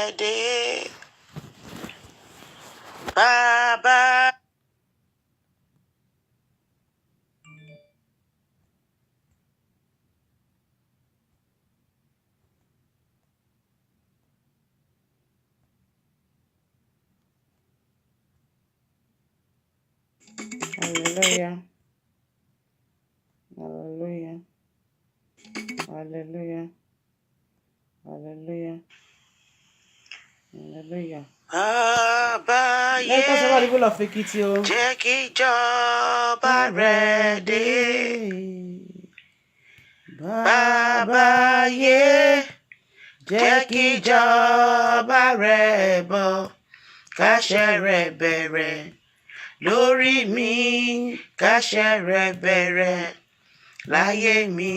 ready. Baba. Hallelujah. Hallelujah. Hallelujah. Hallelujah. Hallelujah. Baba, Let us about the people of Ekiti. jẹ́ kí ìjọba rẹ̀ dé. Baba, jẹ́ kí ìjọba rẹ̀ bọ̀, káṣẹ rẹ̀ bẹ̀rẹ̀ lórí mi, káṣẹ rẹ̀ bẹ̀rẹ̀ láyé mi,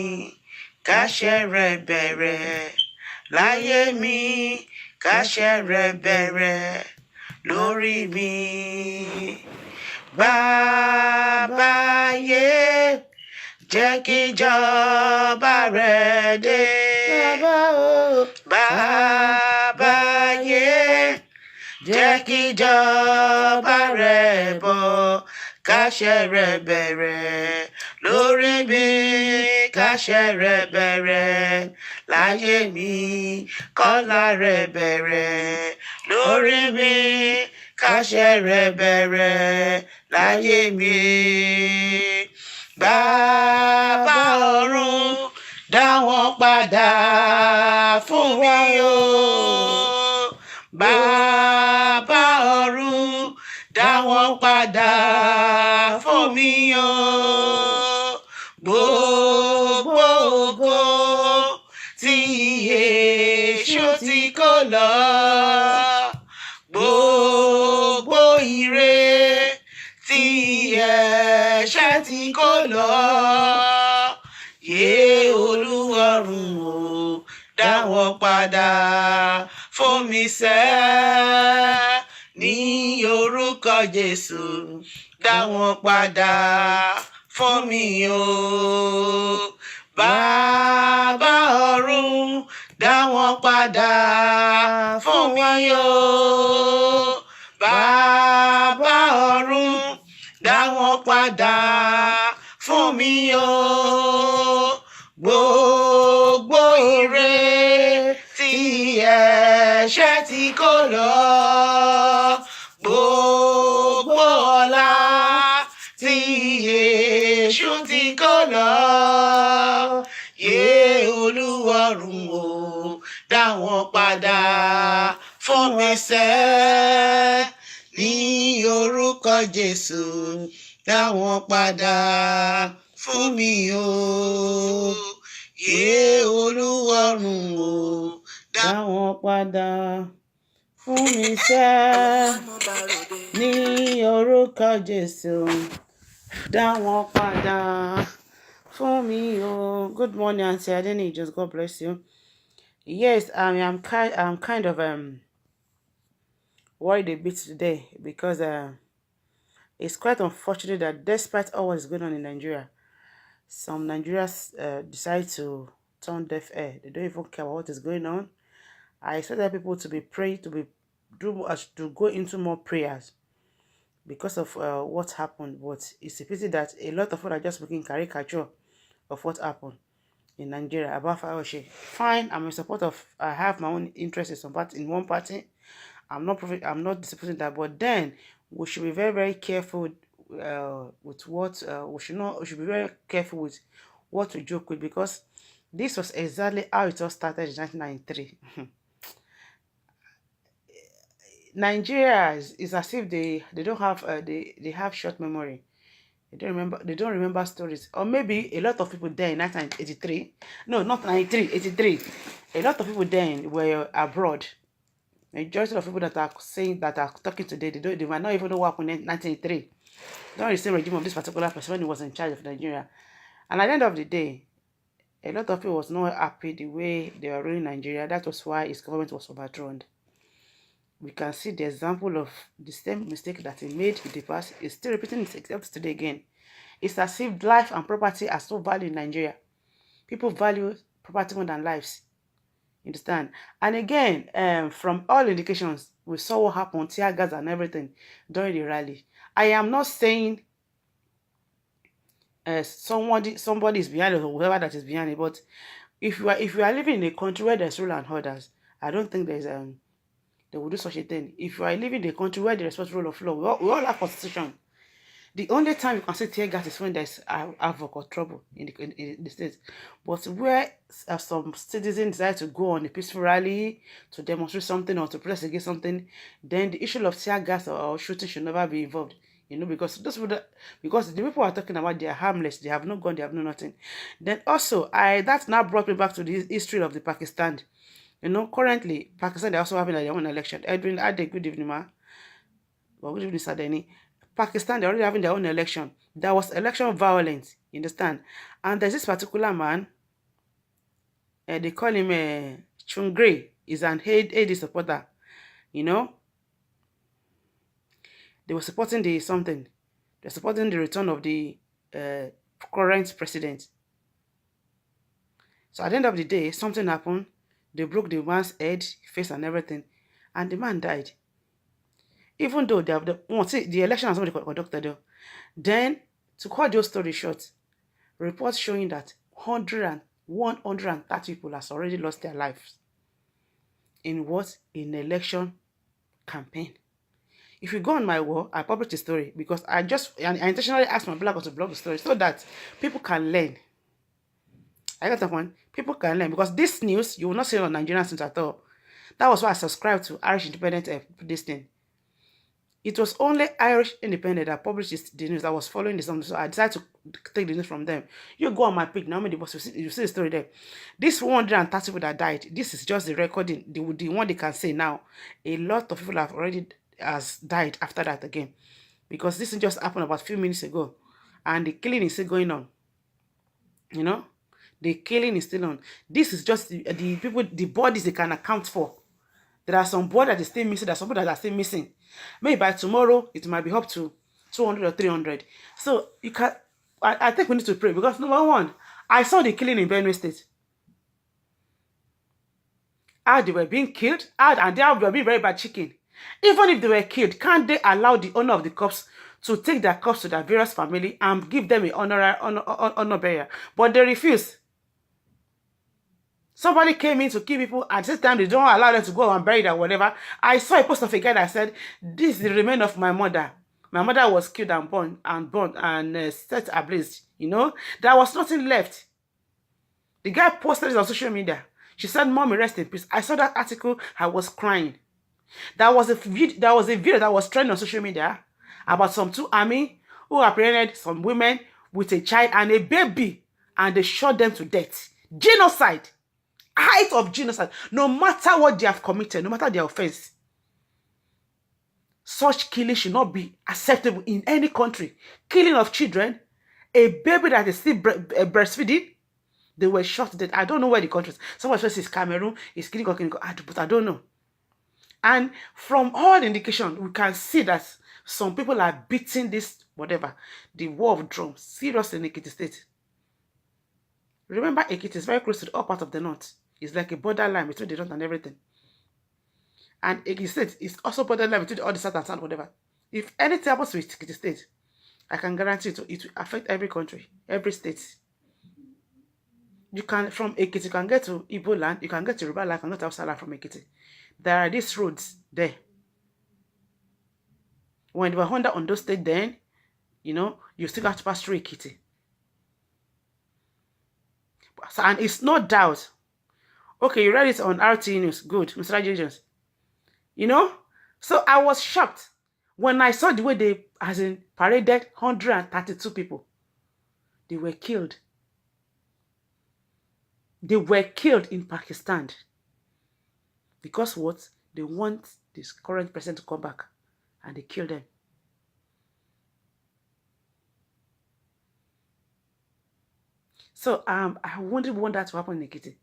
káṣẹ rẹ̀ bẹ̀rẹ̀ láyé mi, káṣẹ rẹ̀ bẹ̀rẹ̀ lórí mi. Bàbá yé, jẹ́ kí ìjọba rẹ̀ dé. Bàbá yé, jẹ́ kí ìjọba rẹ̀ bọ̀, káṣẹ rẹ̀ bẹ̀rẹ̀ lórí mi, káṣẹ rẹ̀ bẹ̀rẹ̀ láyé mi, kọ́lá rẹ̀ bẹ̀rẹ̀ lórí mi, káṣẹ rẹ̀ bẹ̀rẹ̀ láyé mi. Bàbá ọ̀run, dá wọn padà fún mi o. Bàbá ọ̀run, dá wọn padà fún mi o. Gbogbo ògo tí Èṣù ti kó lọ, gbogbo ire tí ẹ̀ṣẹ̀ ti kó lọ, yé Olúwarun o, dá wọn padà fún mi sẹ́, ní orúkọ Jésù, dá wọn padà fún mi o. Bàbá ọ̀run, dá wọn padà fún mi o. Bàbá ọ̀run, dá wọn padà fún mi o. Gbogbo ire tí ẹ̀ṣẹ̀ ti kó lọ, gbogbo ọlá tí Èṣù ti kó lọ, yé Olúwarun o, dá wọn padà fún mi sẹ́, ní orúkọ Jésù, dá wọn padà fún mi o. Yé Olúwarun o, dá wọn padà fún mi sẹ́, ní orúkọ Jésù, dá wọn padà fún mi o. Good morning, Auntie Adeni. Just God bless you. Yes, I'm kind of worried a bit today because it's quite unfortunate that despite all what is going on in Nigeria, some Nigerians decide to turn deaf ear. They don't even care about what is going on. I expect people to be praying, to go into more prayers because of what happened. But it's a pity that a lot of people are just making caricature of what happened in Nigeria about Fayose. Fine, I'm in support of. I have my own interest in some in one party. I'm not disputing that, but then we should be very, very careful with what we should be very careful with what we joke with, because this was exactly how it all started in 1993. Nigeria is as if they don't have they have short memory. They don't remember stories. Or maybe a lot of people there in 1983. No, not 93, 83. A lot of people then were abroad. Majority of people that are talking today, they might not even know what happened in 1983. During the same regime of this particular person when he was in charge of Nigeria. And at the end of the day, a lot of people was not happy the way they were ruling Nigeria. That was why his government was overthrown. We can see the example of the same mistake that he made in the past. He's still repeating it today again. It's as if life and property are so valued in Nigeria. People value property more than lives. Understand? And again, from all indications, we saw what happened, tear gas and everything during the rally. I am not saying somebody is behind it or whoever that is behind it, but if you are living in a country where there's rule and orders, I don't think they will do such a thing. If you are living in a country where there's respect rule of law, we all have constitution. The only time you can say tear gas is when there's havoc or trouble in the state. But where some citizens decide to go on a peaceful rally to demonstrate something or to protest against something, then the issue of tear gas or shooting should never be involved. Because because the people are talking about, they are harmless, they have no gun, they have no nothing. Then also, that now brought me back to the history of the Pakistan. Currently, Pakistan, they're also having their own election. Edwin, good evening, ma. Well, good evening, Sadeni. Pakistan, they're already having their own election. There was election violence, you understand? And there's this particular man, they call him Chungray. He's an AD supporter, you know? They were supporting They're supporting the return of the current president. So at the end of the day, something happened. They broke the man's head, face and everything. And the man died. Even though they have the election has already conducted though. Then, to cut your story short, reports showing that 130 people has already lost their lives. In what? In election campaign. If you go on my wall, I published the story because I intentionally asked my blogger to blog the story so that people can learn. I got that one. People can learn because this news, you will not see it on Nigerian news at all. That was why I subscribed to Irish Independent this thing. It was only Irish Independent that published the news that was following this. So I decided to take the news from them. You go on my page, now you see the story there. This 130 people that died, this is just the recording, the one they can say now. A lot of people have already died after that again. Because this just happened about a few minutes ago. And the killing is still going on. The killing is still on. This is just the people, the bodies they can account for. There are some bodies that are still missing. There are some people that are still missing. Maybe by tomorrow, it might be up to 200 or 300. So, I think we need to pray. Because number one, I saw the killing in Benue State. How they were being killed. And they were being very bad chicken. Even if they were killed, can't they allow the owner of the corpse to take their corpse to their various family and give them an honor burial? But they refuse. Somebody came in to kill people, and this time they don't allow them to go and bury them, whatever. I saw a post of a guy that said, "This is the remains of my mother. My mother was killed and burned and set ablaze. There was nothing left." The guy posted it on social media. She said, "Mommy, rest in peace." I saw that article. I was crying. There was a video that was trending on social media about some two army who apprehended some women with a child and a baby, and they shot them to death. Genocide. Height of genocide. No matter what they have committed, no matter their offense, such killing should not be acceptable in any country. Killing of children, a baby that is still breastfeeding, they were shot to death. I don't know where the country is. Someone says it's Cameroon, it's Guinea, but I don't know. And from all indications, we can see that some people are beating this, the war of drums, seriously in Ekiti State. Remember, Ekiti is very close to the upper part of the north. It's like a borderline between the north and everything. And Ekiti State is also borderline between all the south and south, whatever. If anything happens to Ekiti State, I can guarantee it will affect every country, every state. You can, from Ekiti, you can get to Igbo land, you can get to Yoruba land, you can get to Hausa land from Ekiti. There are these roads there. When they were under Ondo State then, you still have to pass through Ekiti. So, and it's no doubt. Okay, you read it on RT News. Good, Mr. Agents. So I was shocked when I saw the way they, paraded 132 people. They were killed. They were killed in Pakistan. Because what? They want this current president to come back. And they killed them. So I wouldn't want that to happen in Ekiti.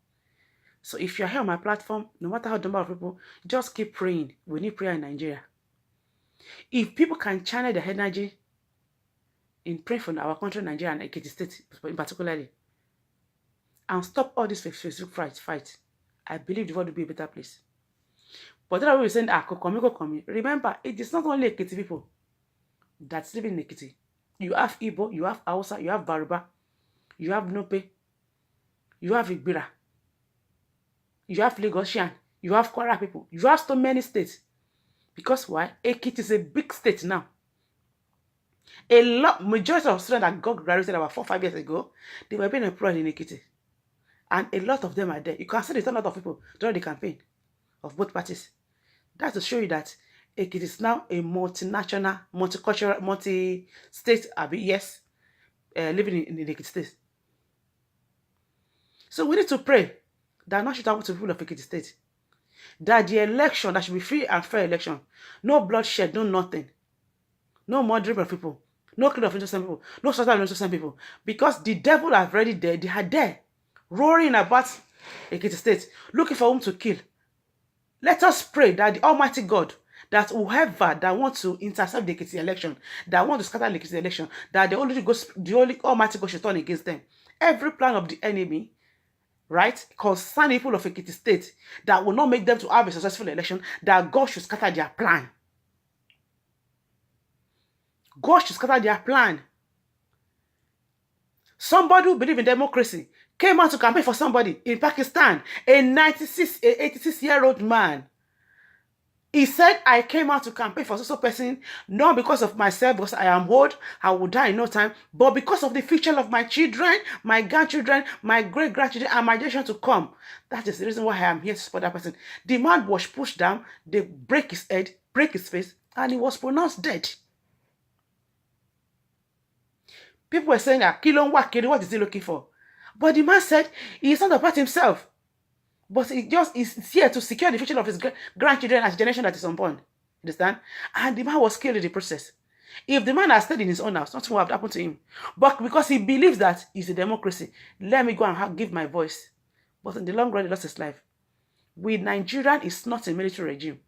So if you're here on my platform, no matter how number of people, just keep praying. We need prayer in Nigeria. If people can channel their energy in praying for our country, Nigeria and Ekiti State in particularly, and stop all this Facebook fight, I believe the world will be a better place. But then I will say, Kokomi. Remember, it is not only Ekiti people that's living in Ekiti. You have Igbo, you have Hausa, you have Baruba, you have Nope, you have Igbira, you have Lagosian, you have Kwara people, you have so many states. Because why? Ekiti is a big state now. Majority of students that got graduated about 4-5 years ago, they were being employed in Ekiti. And a lot of them are there. You can see there's a lot of people during the campaign of both parties. That's to show you that Ekiti is now a multinational, multicultural, multi-state, yes, living in the Ekiti state. So we need to pray that not should happen to the people of Ekiti state. That the election, that should be free and fair election. No bloodshed, no nothing. No murdering of people. No killing of innocent people. No slaughter of innocent people. Because the devil are already there. They are there. Roaring about Ekiti state. Looking for whom to kill. Let us pray that the Almighty God, that whoever that wants to intercept the Ekiti election, that want to scatter the Ekiti election, that the only Almighty God should turn against them. Every plan of the enemy, right, concerning people of Ekiti state, that will not make them to have a successful election, that God should scatter their plan. God should scatter their plan. Somebody who believes in democracy came out to campaign for somebody in Pakistan, a 86-year-old man. He said, I came out to campaign for such a person, not because of myself, because I am old, I will die in no time, but because of the future of my children, my grandchildren, my great-grandchildren, and my generation to come. That is the reason why I am here to support that person. The man was pushed down, they break his head, break his face, and he was pronounced dead. People were saying, what is he looking for? But the man said, he is not about himself. But he just is here to secure the future of his grandchildren as a generation that is unborn. Understand? And the man was killed in the process. If the man had stayed in his own house, nothing would have happened to him. But because he believes that it's a democracy, let me go and give my voice. But in the long run, he lost his life. With Nigeria, it's not a military regime.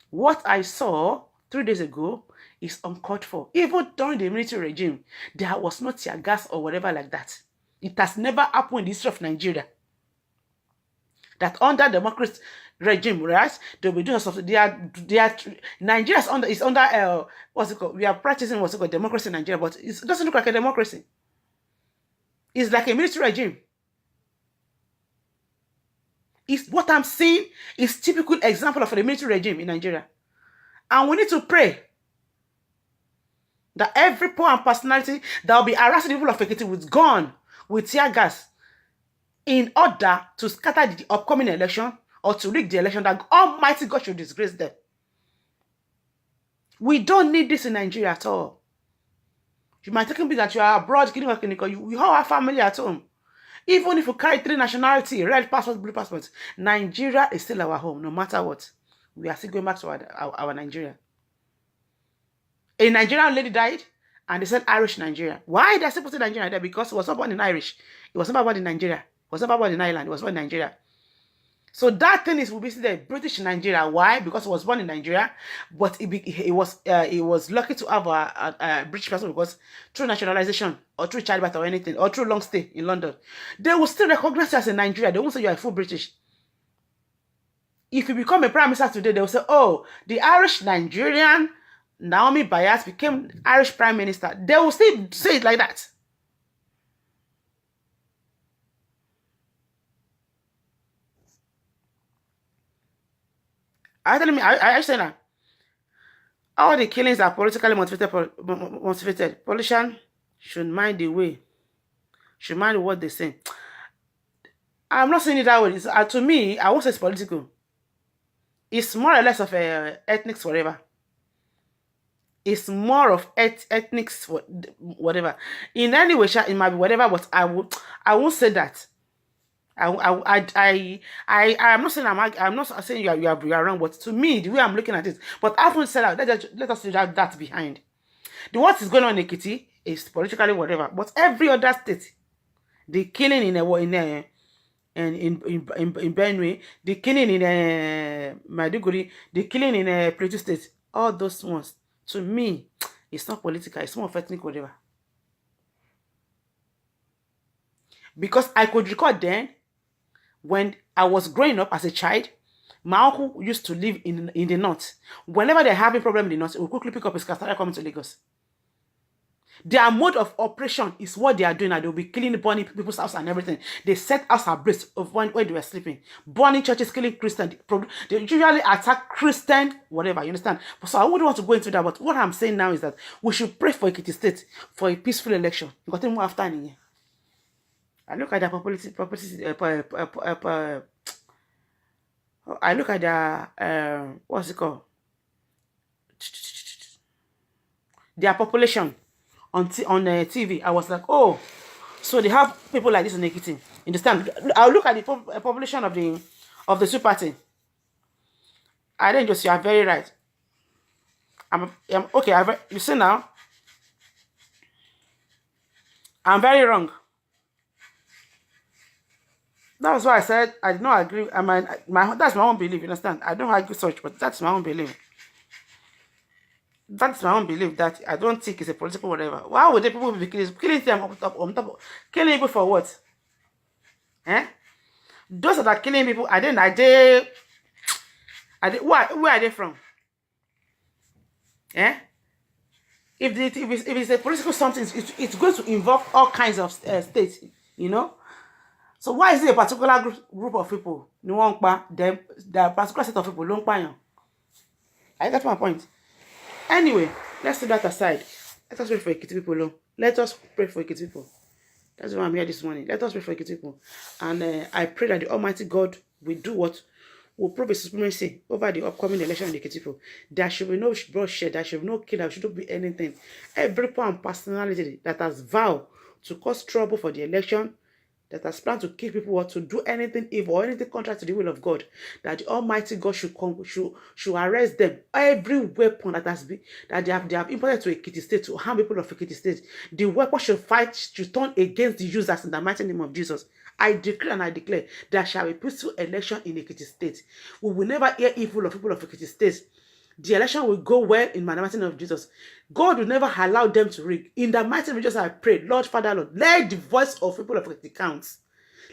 What I saw 3 days ago is uncalled for. Even during the military regime, there was no tear gas or whatever like that. It has never happened in the history of Nigeria. That under democracy regime, right? They'll be doing something. Nigeria is under what's it called? We are practicing what's it called democracy in Nigeria, but it doesn't look like a democracy. It's like a military regime. What I'm seeing is typical example of a military regime in Nigeria. And we need to pray that every poor and personality that will be harassing the people of Ekiti with gun, with tear gas, in order to scatter the upcoming election or to rig the election, that Almighty God should disgrace them. We don't need this in Nigeria at all. You might think that you are abroad, you all have family at home. Even if you carry 3 nationality, red passport, blue passport, Nigeria is still our home, no matter what. We are still going back to our Nigeria. A Nigerian lady died, and they said Irish Nigeria. Why they still putting Nigeria there? Because it was not born in Irish. It was not born in Nigeria. It was not born in Ireland. It was born in Nigeria. So that thing will be still British Nigeria. Why? Because it was born in Nigeria, but it was lucky to have a British person because through nationalization or through childbirth or anything or through long stay in London, they will still recognize you as a Nigerian. They won't say you are a full British. If you become a prime minister today, they will say, "Oh, the Irish Nigerian Naomi Bayat became Irish prime minister." They will still say it like that. I say that all the killings are politically motivated. Politicians should mind the way, should mind what they say. I'm not saying it that way. To me, I won't say it's political. It's more or less of a ethnics, whatever. It's more of ethnics, whatever. In any way, it might be whatever, but I won't say that. I'm not saying I'm not saying you are wrong, but to me, the way I'm looking at it, but I haven't said that. Let us see that behind. What is going on in Ekiti is politically whatever, but every other state, the killing in Benue, the killing in Maiduguri, the killing in Plateau State, all those ones, to me, it's not political. It's more of ethnic whatever. Because I could record then, When I was growing up as a child, my uncle used to live in the north. Whenever they're having problem in the north, he will quickly pick up his car, start coming to Lagos. Their mode of operation is what they are doing, and they'll be killing, burning people's house and everything. They set house ablaze of when they were sleeping, burning churches, killing Christians. They usually attack Christian, whatever, you understand? So I wouldn't want to go into that, but what I'm saying now is that we should pray for Ekiti State for a peaceful election. Got more after any. I look at the I look at the what's it called? Their population on TV. I was like, oh, so they have people like this in Ekiti. Understand? I'll look at the population of the two party. I didn't just. You are very right. I'm okay. You see now, I'm very wrong. That's why I said I did not agree. That's my own belief. You understand? I don't argue such, but that's my own belief. That's my own belief that I don't think it's a political whatever. Why would the people be killing them on top, killing people for what? Eh? Those that are killing people, where are they from? Eh? If it's a political something, it's going to involve all kinds of states, you know. So why is it a particular group of people? The particular set of people don't pay. I got my point. Anyway, let's leave that aside. Let us pray for Ekiti people alone. Let us pray for Ekiti people. That's why I'm here this morning. Let us pray for Ekiti people. And I pray that the Almighty God will do what? Will prove His supremacy over the upcoming election in the Ekiti people. There should be no bloodshed. There should be no killing. There should not be anything. Every power and personality that has vowed to cause trouble for the election, that has planned to kill people or to do anything evil or anything contrary to the will of God, that the Almighty God should arrest them. Every weapon that they have imported to Ekiti State to harm people of Ekiti State, the weapon should turn against the users in the mighty name of Jesus. I declare and I declare there shall be peaceful election in Ekiti State. We will never hear evil of people of Ekiti State. The election will go well in the mighty name of Jesus. God will never allow them to rig. In the mighty name of Jesus, I pray, Lord, Father, Lord, let the voice of people of Ekiti count.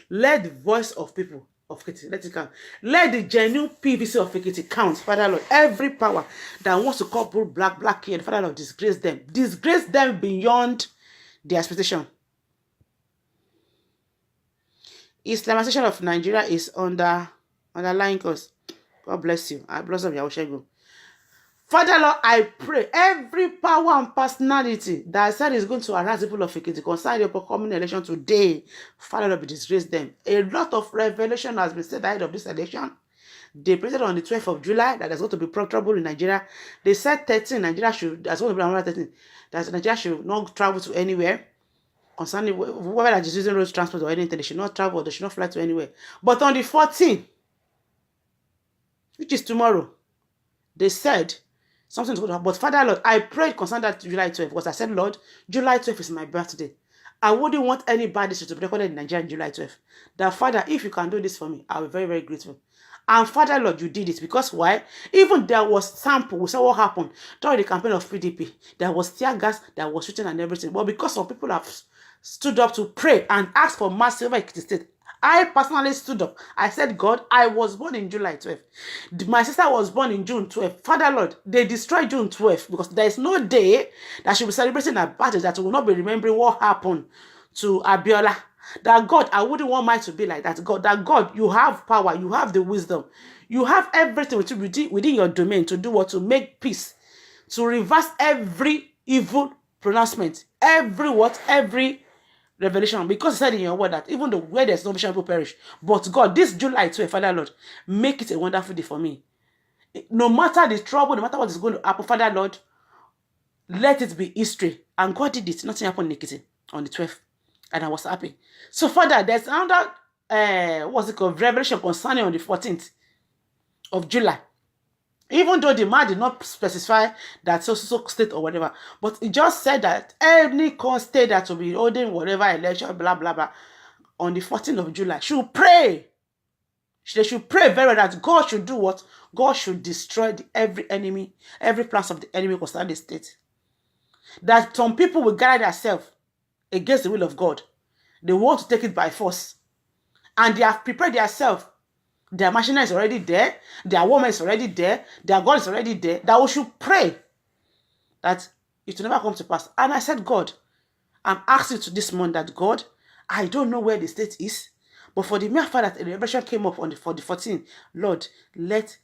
Let the voice of people of Ekiti, let it count. Let the genuine PVC of Ekiti count, Father, Lord. Every power that wants to call people black here, Father, Lord, disgrace them. Disgrace them beyond their expectation. Islamization of Nigeria is underlying cause. God bless you. I bless you. Father, Lord, I pray every power and personality that said is going to harass people of Ekiti concerning the upcoming election today, Father, Lord, disgrace them. A lot of revelation has been said ahead of this election. They printed on the 12th of July that there's going to be trouble in Nigeria. They said 13, there's going to be another 13, that Nigeria should not travel to anywhere. Concerning whoever that is using road transport or anything, they should not travel, they should not fly to anywhere. But on the 14th, which is tomorrow, they said something's going to happen. But Father, Lord, I prayed concerning that July 12th because I said, Lord, July 12th is my birthday. I wouldn't want any bad issue to be recorded in Nigeria on July 12th. That, Father, if you can do this for me, I'll be very, very grateful. And Father, Lord, you did it. Because why? Even there was sample. We saw what happened during the campaign of PDP. There was tear gas, there was shooting and everything. But because some people have stood up to pray and ask for mercy over Ekiti State, I personally stood up. I said, God, I was born in July 12th. My sister was born in June 12th. Father, Lord, they destroyed June 12th because there is no day that she will be celebrating her birthday that will not be remembering what happened to Abiola. That God, I wouldn't want mine to be like that. God, you have power, you have the wisdom, you have everything within your domain to do what? To make peace, to reverse every evil pronouncement, every revelation, because you said in your word that even though where there's no vision, people perish. But God, this July 12th, Father, Lord, make it a wonderful day for me. No matter the trouble, no matter what is going to happen, Father, Lord, let it be history. And God did it. Nothing happened in Ekiti on the 12th. And I was happy. So, Father, there's another, revelation concerning on the 14th of July. Even though the man did not specify that so state or whatever, but it just said that any state that will be holding whatever election, blah, blah, blah, on the 14th of July, should pray. They should pray very well that God should do what? God should destroy every enemy, every plans of the enemy concerning the state. That some people will guide themselves against the will of God. They want to take it by force. And they have prepared themselves. Their machinery is already there. Their woman is already there. Their God is already there. That we should pray that it will never come to pass. And I said, God, I'm asking to this month that, God, I don't know where the state is, but for the mere fact that the revelation came up for the 14th, Lord, let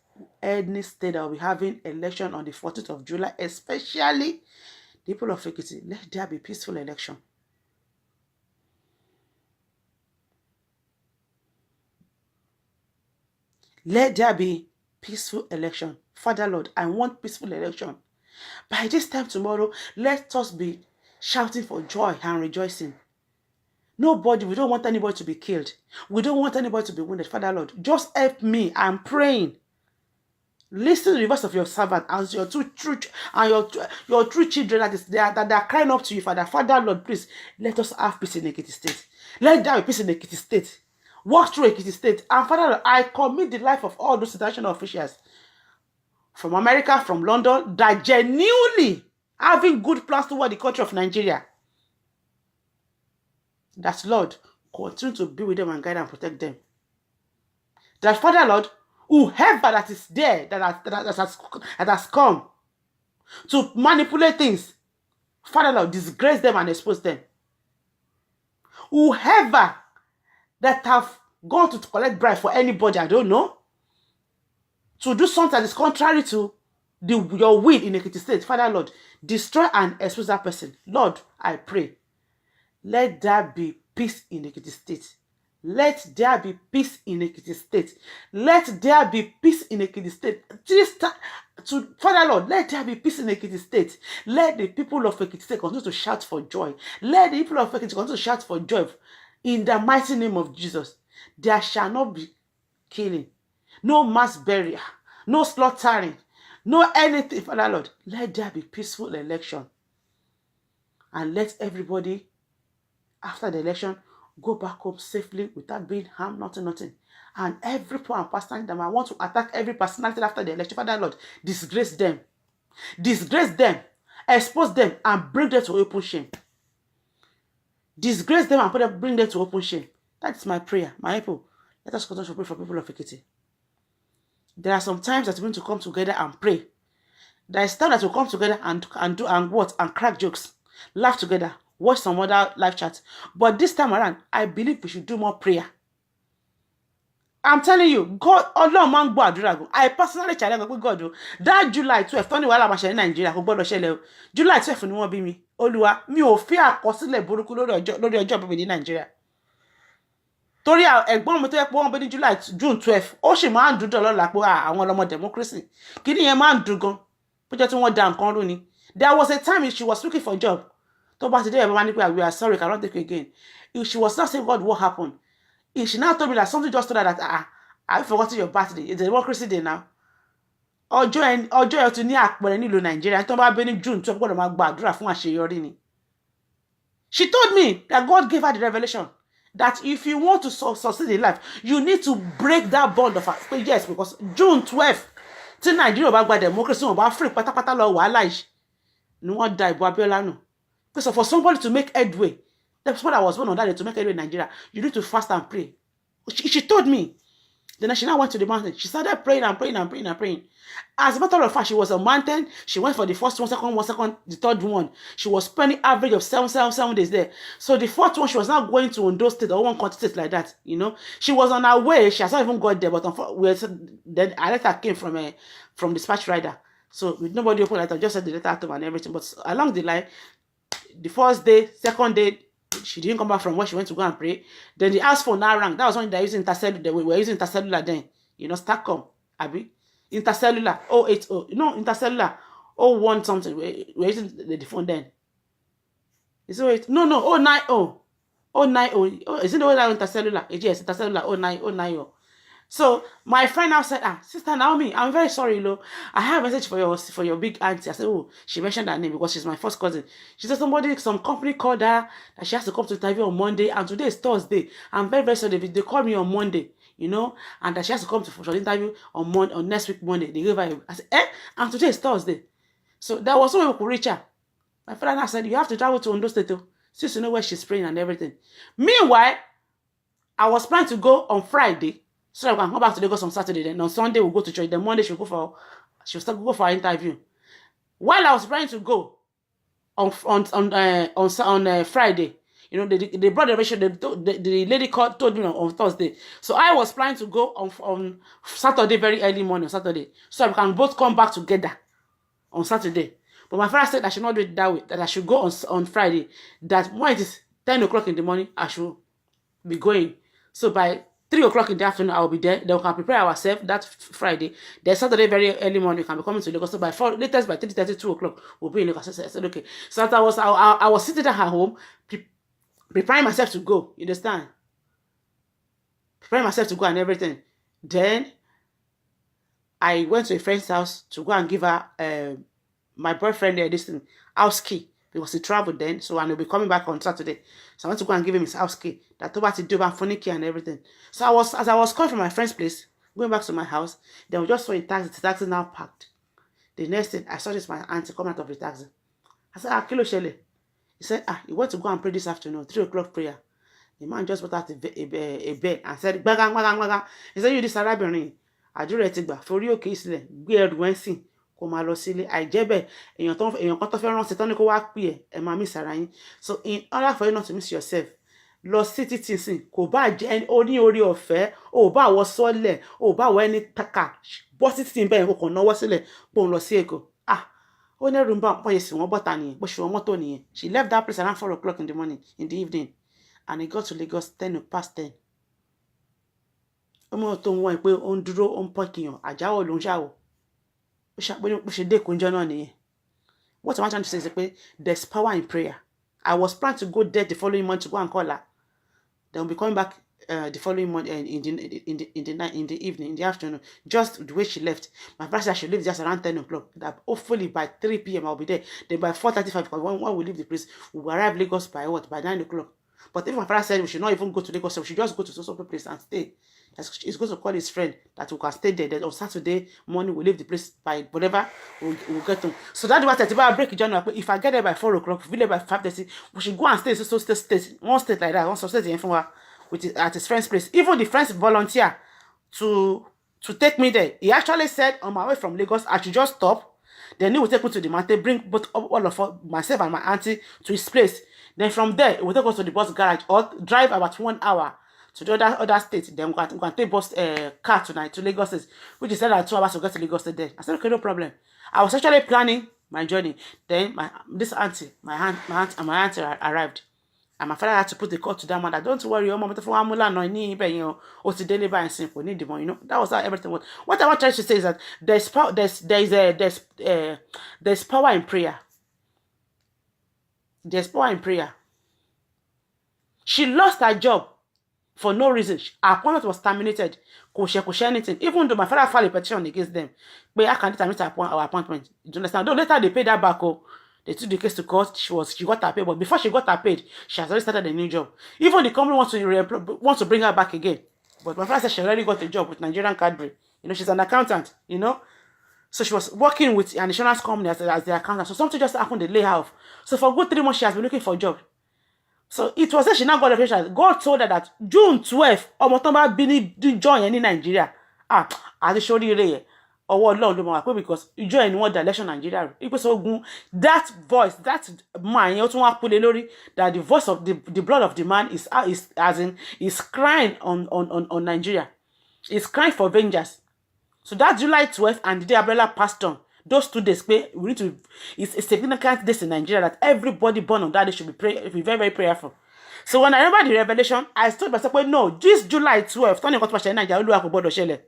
any state that will be having election on the 14th of July, especially the people of Ekiti, let there be peaceful election. Let there be peaceful election. Father, Lord, I want peaceful election. By this time tomorrow, let us be shouting for joy and rejoicing. Nobody, we don't want anybody to be killed. We don't want anybody to be wounded. Father, Lord, just help me. I'm praying. Listen to the voice of your servant as your true and your true children that they are crying up to you, Father. Father, Lord, please let us have peace in Ekiti State. Let there be peace in Ekiti State. Walk through Ekiti State. And Father, Lord, I commit the life of all those international officials from America, from London, that genuinely having good plans toward the country of Nigeria. That, Lord, continue to be with them and guide and protect them. That, Father, Lord, whoever that is there, that has come to manipulate things, Father, Lord, disgrace them and expose them. Whoever that have gone to collect bribe for anybody, I don't know, to do something that is contrary to your will in Ekiti State, Father, Lord, destroy and expose that person. Lord, I pray, let there be peace in Ekiti State. Let there be peace in Ekiti State. Let there be peace in Ekiti State. Father, Lord, let there be peace in Ekiti State. Let the people of Ekiti State continue to shout for joy. Let the people of Ekiti continue to shout for joy. In the mighty name of Jesus, there shall not be killing, no mass burial, no slaughtering, no anything. Father, Lord, let there be peaceful election. And let everybody, after the election, go back home safely without being harmed, nothing. And every poor and personality that I want to attack every personality after the election, Father, Lord, disgrace them, expose them, and bring them to open shame. Disgrace them and bring them to open shame. That's my prayer, my people. Let us continue to pray for people of Ekiti. There are some times that we need to come together and pray. There is time that we'll come together and crack jokes, laugh together, watch some other live chats. But this time around, I believe we should do more prayer. I'm telling you, God, Ọlọ́run máa ń gbọ́ àdúrà gan. I personally challenge God, that July 12th, tọ́ni wàhálà máa ṣẹlẹ̀ ní Nàìjíríà kò gbọ́dọ̀ ṣẹlẹ̀ o. July 12th ni wọ́n bí mi. Olúwa, mi ò fẹ́ àkọsílẹ̀ burúkú lórí ọjọ́ bíbí ní Nàìjíríà. Torí ẹ̀gbọ́n mi tó yẹ pé wọ́n bí ní June 12th, ó sì máa ń dùn dọ̀ lọ́la pé àwọn ọlọ́mọ democracy. Kí ni yẹn máa ń dùn gan? Bó jẹ́ tí wọ́n da nǹkan rú ni. There was a time she was looking for a job. Tó bá ti dé ẹ̀bá ní pé we are sorry, cannot take it again. If she was not saying, God, what happened? If she now told me that something just told her that I forgot your birthday. It's a democracy day now. Ọjọ́ ẹ̀ tún ní àpẹẹrẹ nílùú Nàìjíríà tó bá bẹ ní June 12th gbọ́dọ̀ máa gba àdúrà fún àṣeyọrí ni. She told me that God gave her the revelation that if you want to succeed in life, you need to break that bond of her. Yes, because June 12th, tí Nàìjíríà bá gba democracy, wọn bá free pátápátá lọ wàhálà yìí ni wọ́n da ìbò Abíọ́lá nù. So for somebody to make headway, that's what I was born on that day, to make headway in Nigeria, you need to fast and pray. She told me. Then she now went to the mountain. She started praying. As a matter of fact, she was on mountain. She went for the first one, second, the third one. She was spending average of 7 days there. So the fourth one, she was not going to Ondo State or one country state like that. You know, she was on her way. She has not even got there. But then a letter came from dispatch rider. So with nobody open letter, just said the letter to her and everything. But along the line, the first day, second day, she didn't come back from where she went to go and pray. Then the house phone now rang. That was when they were using intercellular. They were using intercellular then. You know, Starcom, Abby. Intercellular 080. You know, intercellular 01 something. We're using the phone then. Is it 080? No, 090. 090. Oh, is it the way that intercellular? Yes, intercellular 090. So my friend now said, Sister Naomi, I'm very sorry, I have a message for your big auntie. I said, oh, she mentioned that name because she's my first cousin. She said some company called her that she has to come to interview on Monday, and today is Thursday. I'm very, very sorry. They called me on Monday, you know, and that she has to come for the interview on next week Monday. They gave her. I said, and today is Thursday. So there was no way we could reach her. My friend now said, you have to travel to Ondo State since you know where she's praying and everything. Meanwhile, I was planning to go on Friday, so I can come back to Lagos on Saturday. Then on Sunday we'll go to church. Then Monday she'll start go for her interview. While I was planning to go on Friday, you know, they brought the ratio. The lady told me on Thursday. So I was planning to go on Saturday, very early morning on Saturday, so we can both come back together on Saturday. But my father said I should not do it that way, that I should go on Friday, that when it is 10 o'clock in the morning, I should be going. So by 3 o'clock in the afternoon, I will be there. Then we can prepare ourselves that Friday. Then Saturday, very early morning, we can be coming to Lagos. So by 3:30, 2 o'clock, we'll be in Lagos. I said, okay. So I was sitting at her home, preparing myself to go. You understand? Preparing myself to go and everything. Then I went to a friend's house to go and give her my boyfriend there this thing, house key, because he traveled then, so and he'll be coming back on Saturday. So I went to go and give him his house key. That about to do about funny key and everything. So as I was coming from my friend's place, going back to my house, then we just saw a taxi. The taxi now parked. The next thing I saw this my auntie coming out of the taxi. I said, Kilo Shele. He said, he went to go and pray this afternoon, 3 o'clock prayer. The man just put out a bed and said, Bagang, bagang, bagang. He said, you this Arabian. I do it for you, okay, weird when sing. Kó máa lọ sílé àìjẹ́bẹ̀ èèyàn kan tó fẹ́ ránṣẹ́ tán ní kó wá pè ẹ máa miss ara yín. So in order for you not to miss yourself, lọ sí títí sìn kò bá jẹ́ oní orí ọ̀fẹ́ ò bá wọ sọ́lẹ̀ ò bá wọ ẹni taka bọ́ sí títí bẹ́ẹ̀ kò kàn náwó sílẹ̀ pò ń lọ sí Èkó. Ó ní ẹrù ń bá pọ̀ yẹ sí wọn bọ́ta nìyẹn bó ṣe wọn mọ́tò nìyẹn. She left that place around 4 o'clock in the morning, in the evening, and he got to Lagos 10:10. Ọmọ tó ń wọ́n pé ó ń dúró ó ń pọ̀ kìyàn àjáwọ̀ ló ń ṣàwọ̀. What I'm trying to say is that there's power in prayer. I was planning to go there the following month to go and call her. Then we'll be coming back the following month in the night, in the evening, in the afternoon, just the way she left. My brother said she leave just around 10 o'clock. That hopefully by 3 p.m. I'll be there. Then by 4:35, because when we leave the place, we will arrive Lagos by what? By 9 o'clock. But if my father said we should not even go to Lagos, we should just go to some place and stay. He's going to call his friend that we can stay there. Then on Saturday morning, we'll leave the place by whatever we'll get to. So that's what I break it down. If I get there by 4 o'clock, if we leave by 5:30, we should go and stay. So stay one state like that, one state at his friend's place. Even the friends volunteer to take me there. He actually said on my way from Lagos, I should just stop. Then he will take me to the mountain, bring all of us, myself and my auntie, to his place. Then from there, we will take us to the bus garage or drive about 1 hour to the other state. Then we can take bus car tonight to Lagos State, which is said that 2 hours to get to Lagos State there. I said, okay, no problem. I was actually planning my journey. Then this auntie, my auntie arrived. And my father had to put the call to that man that don't worry, your mom for amula no ni be you o ti deliver and simple need the money, you know. That was how everything was. What I want to say is that there's power in prayer. There's power in prayer. She lost her job for no reason. Her appointment was terminated. Kò share anything. Even though my father filed a petition against them, but I can't terminate our appointment. You understand? Though later they paid her back. They took the case to court. She got her paid, but before she got her paid, she has already started a new job. Even the company wants to bring her back again. But my father said she already got a job with Nigerian Cadbury. You know, she's an accountant, you know. So she was working with an insurance company as the accountant. So something just happened, they lay her off. So for a good 3 months, she has been looking for a job. So it was that she now got a patient. God told her that June 12th, Omotomba Bini join in Nigeria. I just showed you there. Or Lord, because you join one direction Nigeria. It was so that voice, that man, that the voice of the blood of the man is crying on Nigeria. It's crying for vengeance. So that July 12th and the day umbrella passed on. Those 2 days, we need to. It's a significant day in Nigeria that everybody born on that day should be very, very prayerful. So when I remember the revelation, I told myself, well, no, this July 12th,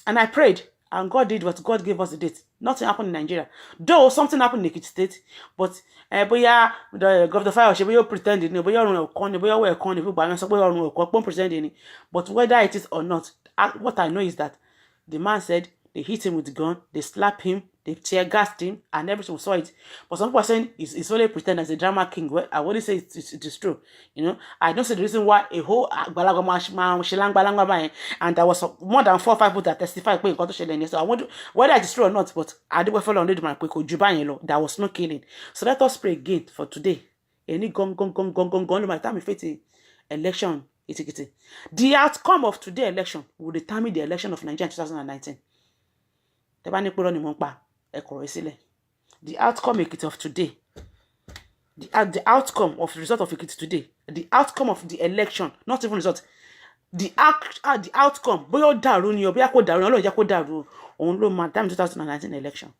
and I prayed, and God did what God gave us the date. Nothing happened in Nigeria. Though something happened in Ekiti State, but the governor fire she pretending, pretending. But whether it is or not, what I know is that the man said they hit him with the gun, they slapped him, they tear gassed him, and everything saw it. But some people are saying it's only pretend as a drama king. Well, I wouldn't say it is true. You know, I don't see the reason why a whole and there was more than 4 or 5 people that testified. So I wonder whether it is true or not. But I did follow on the there was no killing. So let us pray again for today. Any gun, by the time we face election in Ekiti. The outcome of today's election will determine the election of Nigeria in 2019. The outcome of today, the outcome of the result of Ekiti today, the outcome of the election, not even result, the outcome, bóyá dàrú ni o, bóyá kò dàrú, Ọlọ́run jẹ́ kó dàrú, òun ló máa damn 2019 election.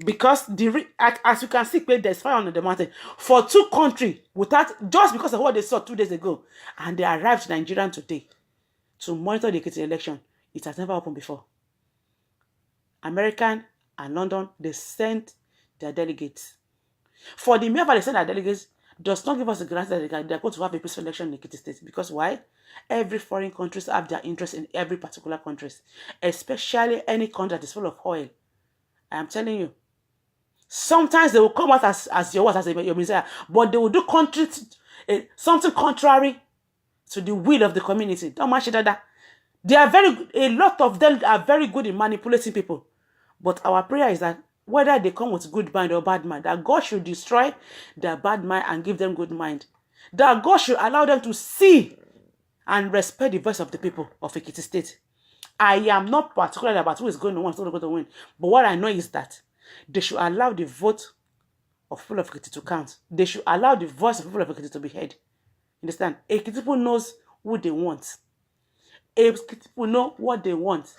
Because as you can see, there's fire on the mountain for 2 countries without, just because of what they saw 2 days ago, and they arrived Nigerian today to monitor the Ekiti election. It has never happened before. American and London, they sent their delegates. For the mere fact they send their delegates does not give us the guarantee that they're going to have a peaceful election in Ekiti State. Because why? Every foreign countries have their interest in every particular country, especially any country that is full of oil. I am telling you. Sometimes they will come out as your Messiah, but they will do something contrary to the will of the community. Don't mention that. A lot of them are very good in manipulating people. But our prayer is that whether they come with good mind or bad mind, that God should destroy their bad mind and give them good mind. That God should allow them to see and respect the voice of the people of Ekiti State. I am not particular about who is going to win, who's going to win. But what I know is that they should allow the vote of people of Ekiti to count. They should allow the voice of people of Ekiti to be heard. Understand? Ekiti people knows who they want. Ekiti people know what they want.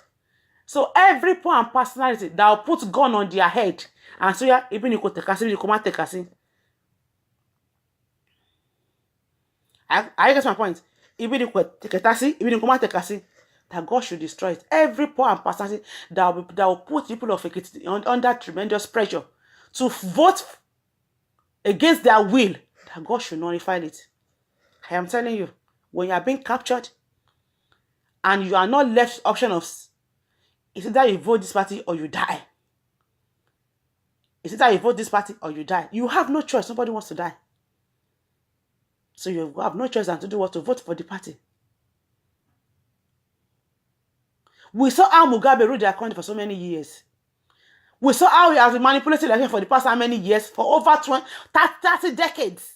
So every point and personality that will put gun on their head and so yeah, even you could take us, you come take us in. I get my point. Even you could take us, even you come take us in. That God should destroy it. Every point and personality that will put people of Ekiti under tremendous pressure to vote against their will, that God should nullify it. I am telling you, when you are being captured and you are not left option of, it's either you vote this party or you die. It's either you vote this party or you die. You have no choice. Nobody wants to die. So you have no choice than to do what? To vote for the party. We saw how Mugabe ruled their country for so many years. We saw how he has been manipulating election for the past how many years? For over 30 decades.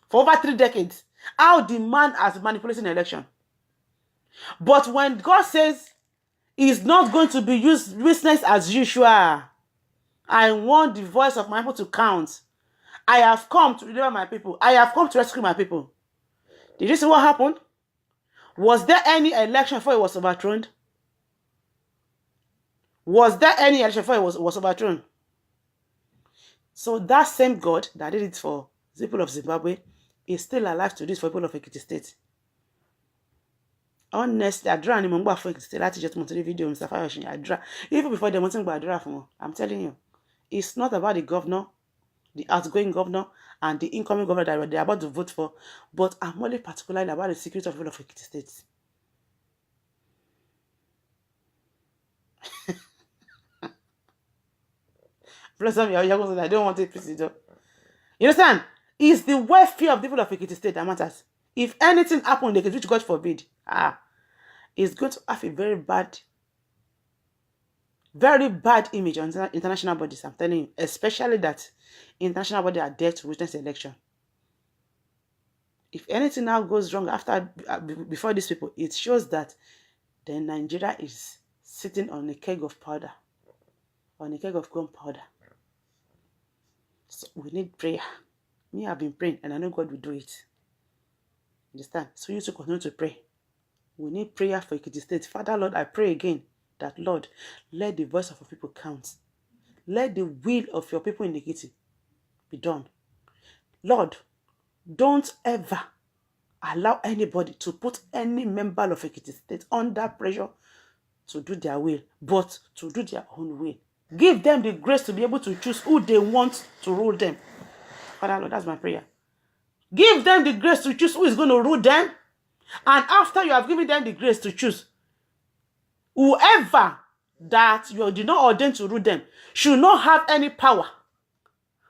For over 3 decades. How the man has been manipulating election. But when God says it's not going to be used business as usual, I want the voice of my people to count. I have come to deliver my people. I have come to rescue my people. Did you see what happened? Was there any election before it was overthrown? Was there any election before it was overthrown? So that same God that did it for the people of Zimbabwe is still alive to do it for people of Ekiti State. Honestly, àdúrà ni mo ń gbà fún Ekiti State láti jẹ́ tí mo ti rí fídíò Mr. Fayoshin àdúrà. Even before them wanting to àdúrà fún wọn, I'm telling you, it's not about the governor, the outgoing governor, and the incoming governor that they're about to vote for, but I'm only particularly about the security of people of Ekiti State. Bless them, I don't want it, please. You understand? It's the welfare of the people of Ekiti State that matters. If anything happened, which God forbid, it's going to have a very bad image on international bodies, I'm telling you. Especially that international bodies are there to witness the election. If anything now goes wrong before these people, it shows that then Nigeria is sitting on a keg of powder, on a keg of gunpowder. So we need prayer. Me, I've been praying, and I know God will do it. Understand? So you to continue to pray. We need prayer for Ekiti State. Father, Lord, I pray again that, Lord, let the voice of your people count. Let the will of your people in Ekiti be done. Lord, don't ever allow anybody to put any member of Ekiti State under pressure to do their will, but to do their own will. Give them the grace to be able to choose who they want to rule them. Father, Lord, that's my prayer. Give them the grace to choose who is going to rule them. And after you have given them the grace to choose, whoever that you did not ordain to rule them should not have any power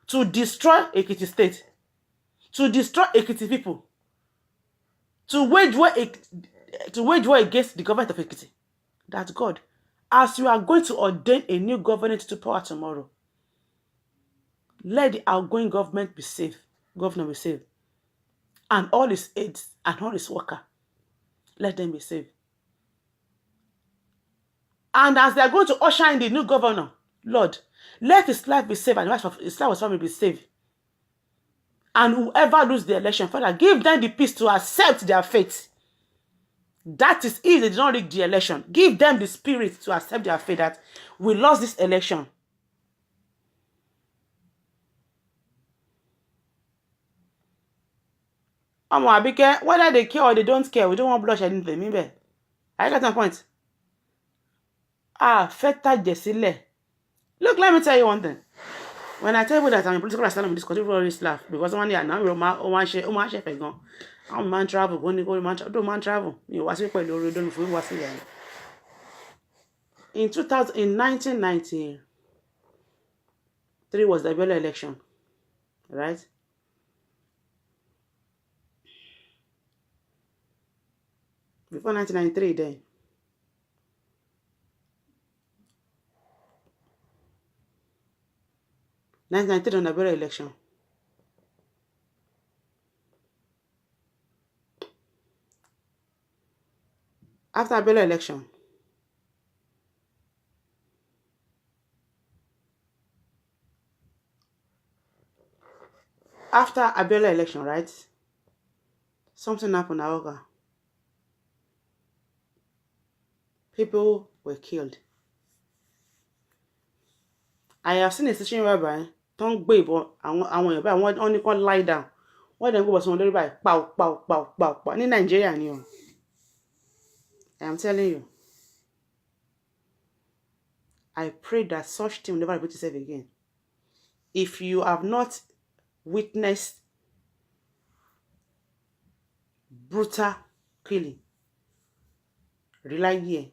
to destroy Ekiti State, to destroy Ekiti people, to wage war against the government of Ekiti. That's God. As you are going to ordain a new government to power tomorrow, let the outgoing government be safe. Governor be safe. and all his aides and all his workers. Let them be saved. And as they are going to usher in the new governor, Lord, let his life be saved and his life of his family be saved. And whoever lose the election, Father, give them the peace to accept their fate. That is if they did not rig the election. Give them the spirit to accept their fate that we lost this election. Whether they care or they don't care, we don't want bloodshed anything. Maybe. I got my point. Feta jesile. Look, let me tell you one thing. When I tell you that I'm a political asylum in this country, people always laugh because one day now we're man travel, don't man travel. You was people don't for was here. In 1993 was the Abiola election, right? Before 1993, then. On the Abiola election. After Abiola election, right? Something happened in Aoga. People were killed. I have seen a situation whereby don't gbé ìbọn àwọn èèyàn báyìí wọ́n ní kó lie down. Wọ́n dẹ̀ ń gbé bọ̀ sí wọn lórí báyìí pàù ní Nàìjíríà ni o. I am telling you. I pray that such thing will never repeat itself again. If you have not witnessed brutal killing, rely here.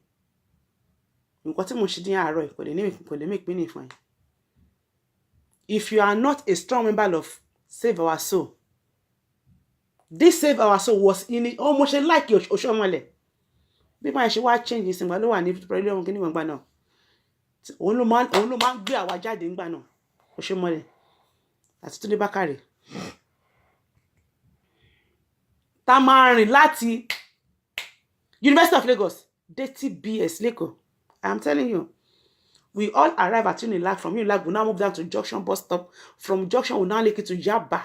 Nǹkan tí mo ṣe dín àárọ̀ kò lè make me fine. If you are not a strong member of Save Our Soul, this Save Our Soul was in it almost like Oshomole. Bí máa ṣe wá change ìsìn gbà ló wà ní pẹ̀lú ohun kíní gbà náà. Òun ló máa ń gbé àwa jáde ńgbà náà. Oshomole. Àti Túndé Bákàrè. Tá máa rìn láti University of Lagos, DTBS Lagos. I am telling you. We all arrive at Unilag. From Unilag, we now move down to Junction bus stop. From Junction, we now link it to Yaba.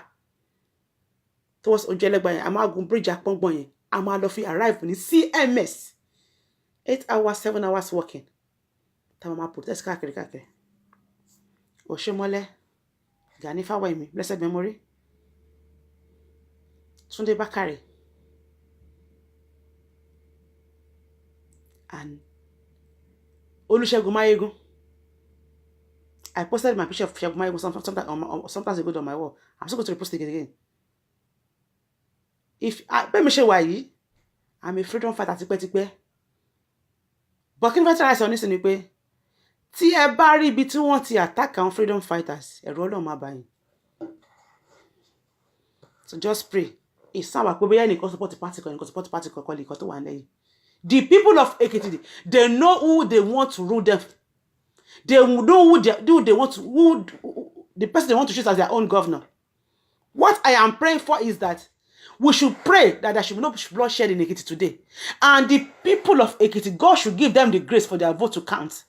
Towards Ojelegba, Amagun Bridge, Akpongbonye. Amalofi arrive in CMS. 8 hours, 7 hours walking. Tamama protest kakere. Oshomole, Gani Fawemi, blessed memory. Tunde Bakare. And Olusegun Mayegun. I posted my picture of Shagumayo sometimes ago on my wall. I'm still going to repost it again. I'm a freedom fighter tipẹ́tipẹ́. But kí ni fẹ́ try sọ nísìnyí pé tí ẹ bá rí ibi tí wọ́n ti attack àwọn freedom fighters, ẹ̀rù Ọlọ́run máa bá yín. So just pray. It's not like we any support party kan support party kan lè kan tó wà lẹ́yìn. The people of Ekiti, they know who they want to rule them. They know the person they want to choose as their own governor. What I am praying for is that we should pray that there should be no bloodshed in Ekiti today. And the people of Ekiti, God should give them the grace for their vote to count.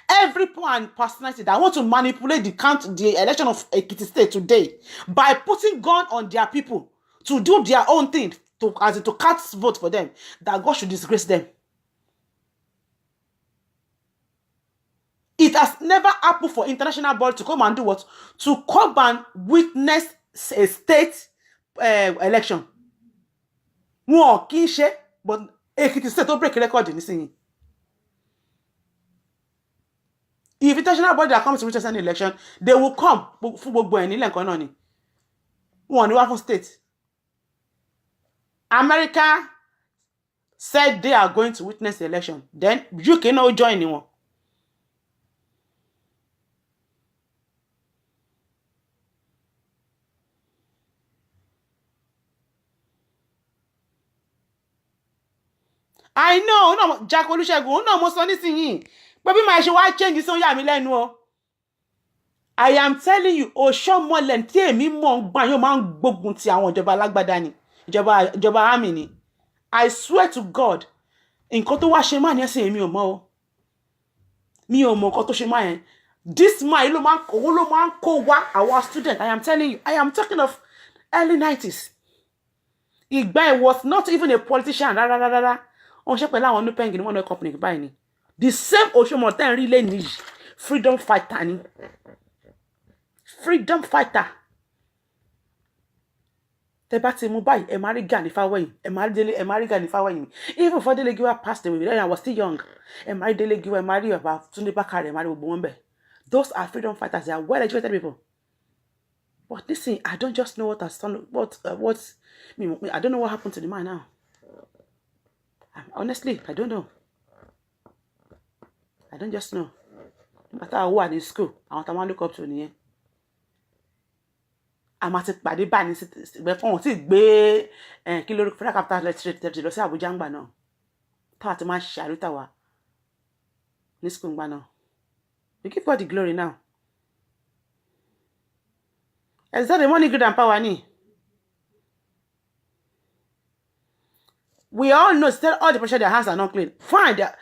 Every personality that want to manipulate the election of Ekiti State today by putting gun on their people to do their own thing, to cast vote for them, that God should disgrace them. It has never happened for international body to come and do what? To come and witness a state election. Wọ́n kì í ṣe, but Ekiti State tó break record nísìnyí. If international body that comes to witness an election, they will come fún gbogbo ẹ̀ nílẹ̀ nǹkan náà ni. Wọ́n ní wá fún state. America said they are going to witness the election. Then UK no join anyone. I know, no, Jack Olusegun, no, mo sọ nísìnyí. But bí máa ṣe wá change so yà mí lẹ́nu o. I am telling you, Oshomole tí èmi mọ̀ ń gbà yóò máa ń gbógun ti àwọn ìjọba alágbádá ni. ìjọba army ni. I swear to God, nǹkan tó wá ṣe máa yẹn sí mi ò mọ̀ o. Mi ò mọ̀ nǹkan tó ṣe máa yẹn. This man ló máa ń kó wá our student. I am telling you, I am talking of early 90s. Ìgbà was not even a politician. On ṣe pẹ̀lú àwọn Nupeng ni wọ́n náà company báyìí ni. The same Oshomo ten rí lẹ́nu yìí, freedom fighter ni. Freedom fighter. Tẹ́ bá ti mú báyìí, ẹ máa rí Gani Fáwẹ́yìn, ẹ máa rí Gani Fáwẹ́yìn. Even before Dele Giwa passed away, then I was still young. Ẹ máa rí Dele Giwa, ẹ máa rí Baba Tunde Bakare, ẹ máa rí gbogbo wọn bẹ̀. Those are freedom fighters. They are well-educated people. But listen, I don't just know I don't know what happened to the man now. Honestly, I don't know. I don't just know. No matter who are in school, I want to look up to nìyẹn. I'm at pàdé bá ní fún ti gbé kí lórí federal capital territory lọ sí Abuja ńgbà náà. Táwa ti máa ṣe àlùtà wa ní school ńgbà náà. We give God the glory now. Is that the money, good and power ni? We all know still all the pressure their hands are not clean. Fine, their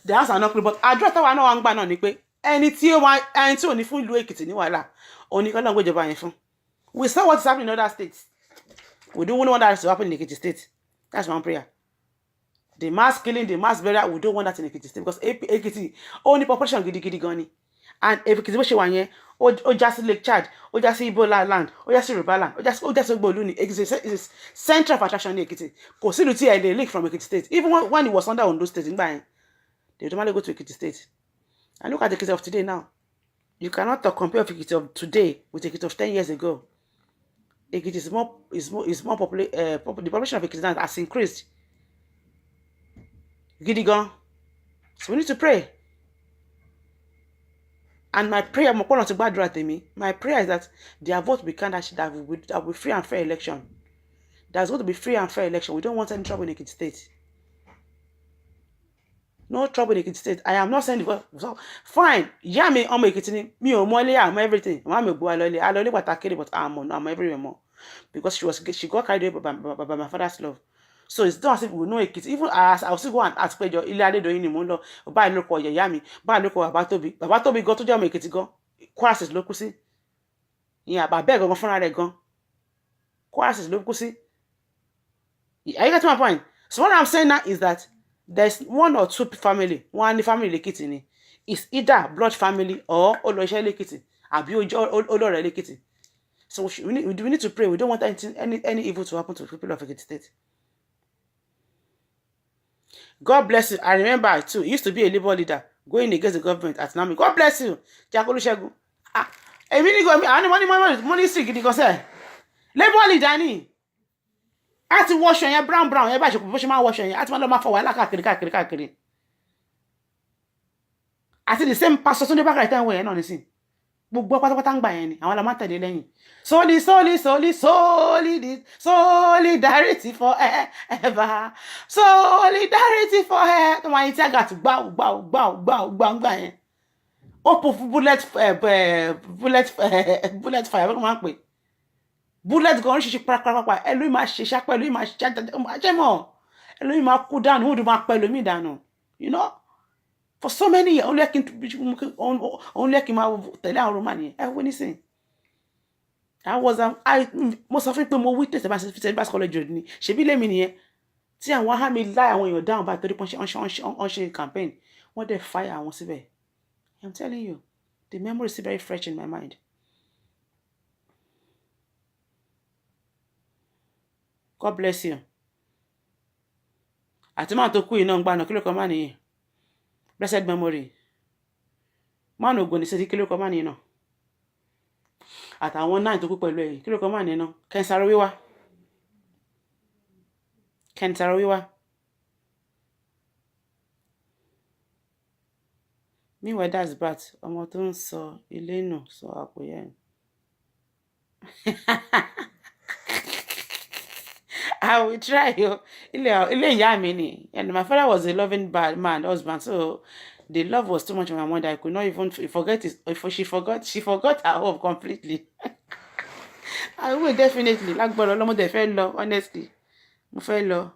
hands are not clean, but address táwa náà wà ńgbà náà ni pé ẹni tí ò ní fún ìlú Èkìtì ní wàhálà, òní kan náà gbé ìjọba yẹn fún. We saw what's happening in other states. We don't want that to happen in Ekiti state. That's one prayer. The mass killing, the mass burial, we don't want that in Ekiti state because Ekiti only population gidi gani. And if Ekiti bó ṣe wà yẹn, ó já sí Lake Chad, ó já sí Igbo land, ó já sí Yoruba land, ó já sí Igbo ìlú ni. Ekiti is center of attraction ní Ekiti. Kò sí ìlú tí ẹ lè link from Ekiti state. Even when it was under Ondo state nígbà yẹn, they normally go to Ekiti state. And look at the Ekiti of today now. You cannot compare Ekiti of today with Ekiti of 10 years ago. Ekiti is more popular. The population of Ekiti has increased. Gidigan. So we need to pray. And my prayer, my prayer is that their vote will be counted, that will be free and fair election. There's going to be free and fair election. We don't want any trouble in Ekiti state. No trouble in Ekiti state. I am not saying so fine. Yeah, me Ekiti me I'm everything. I'm but I'm everywhere more. Because she got carried away by my father's love. So it's not as if we know Ekiti. Even as I will still go and ask your Ilade doing him no buy local yami, buy local Babatobi. Babatobi go to Jam Ekiti go. Chorus is local see. Yeah, but beg on front of go. Chorus is local see. Are you getting my point? So what I'm saying now is that there's one or two family, one family Ekiti is either blood family or Oloshe Ekiti, Abi Olore Ekiti. So we need to pray. We don't want any evil to happen to people of Ekiti state. God bless you. I remember too. He used to be a Labour leader going against the government at Nami. God bless you. Jakolusegun. Money sick. Labour leader ni. Àti wash yẹn brown yẹn bá ṣe bó ṣe máa wash yẹn àti máa lọ máa fọ wàhálà káàkiri. Àti the same pastor Tunde Bakare tẹ́ ń wọ̀ yẹn náà nísìn. Gbogbo pátápátá ń gbà yẹn ni àwọn la máa tẹ̀lé lẹ́yìn. Solidarity forever. Solidarity forever. Tó máa yín tí àgà tó gbà yẹn. Ó pò fún bullet fire bẹ́ẹ̀ kó máa ń pè. Bullet gan oríṣiríṣi pàápàá ẹlòmíì máa ṣe ṣápẹ́ ẹlòmíì máa ṣe mọ́ ẹlòmíì máa kú dànù ó dùn máa pẹ́ ẹlòmíì dànù. You know, for so many years only kí n máa tẹ̀lé àwọn Roman yẹn ẹ wọ́n nísìnyí. Mo sọ fún pé mo witness ẹ̀bá college road ni ṣebí lèmi nìyẹn tí àwọn ahami láì àwọn èèyàn dáhùn bá torí pé wọ́n ṣe campaign wọ́n dẹ̀ fire àwọn síbẹ̀. I'm telling you, the memory is still very fresh in my mind. God bless you. Àti máa tó kú iná ń gbàna kí ló kọ́ máa nìyẹn. Blessed memory. Máa nù ògùn ní sí kí ló kọ́ máa nìyẹn náà. Àtàwọn náà tó kú pẹ̀lú ẹ̀yìn kí ló kọ́ máa nìyẹn náà. Kẹ́ntàrọ̀ wíwá. Meanwhile, that's bad. Ọmọ tó ń sọ ilé nù sọ àpò yẹn. I will try. And my father was a loving man, husband. So the love was too much in my mind that I could not even forget it. She forgot her home completely. I will definitely. Lágbára Ọlọ́run, mo dẹ̀ fẹ́ lọ, honestly. Mo fẹ́ lọ.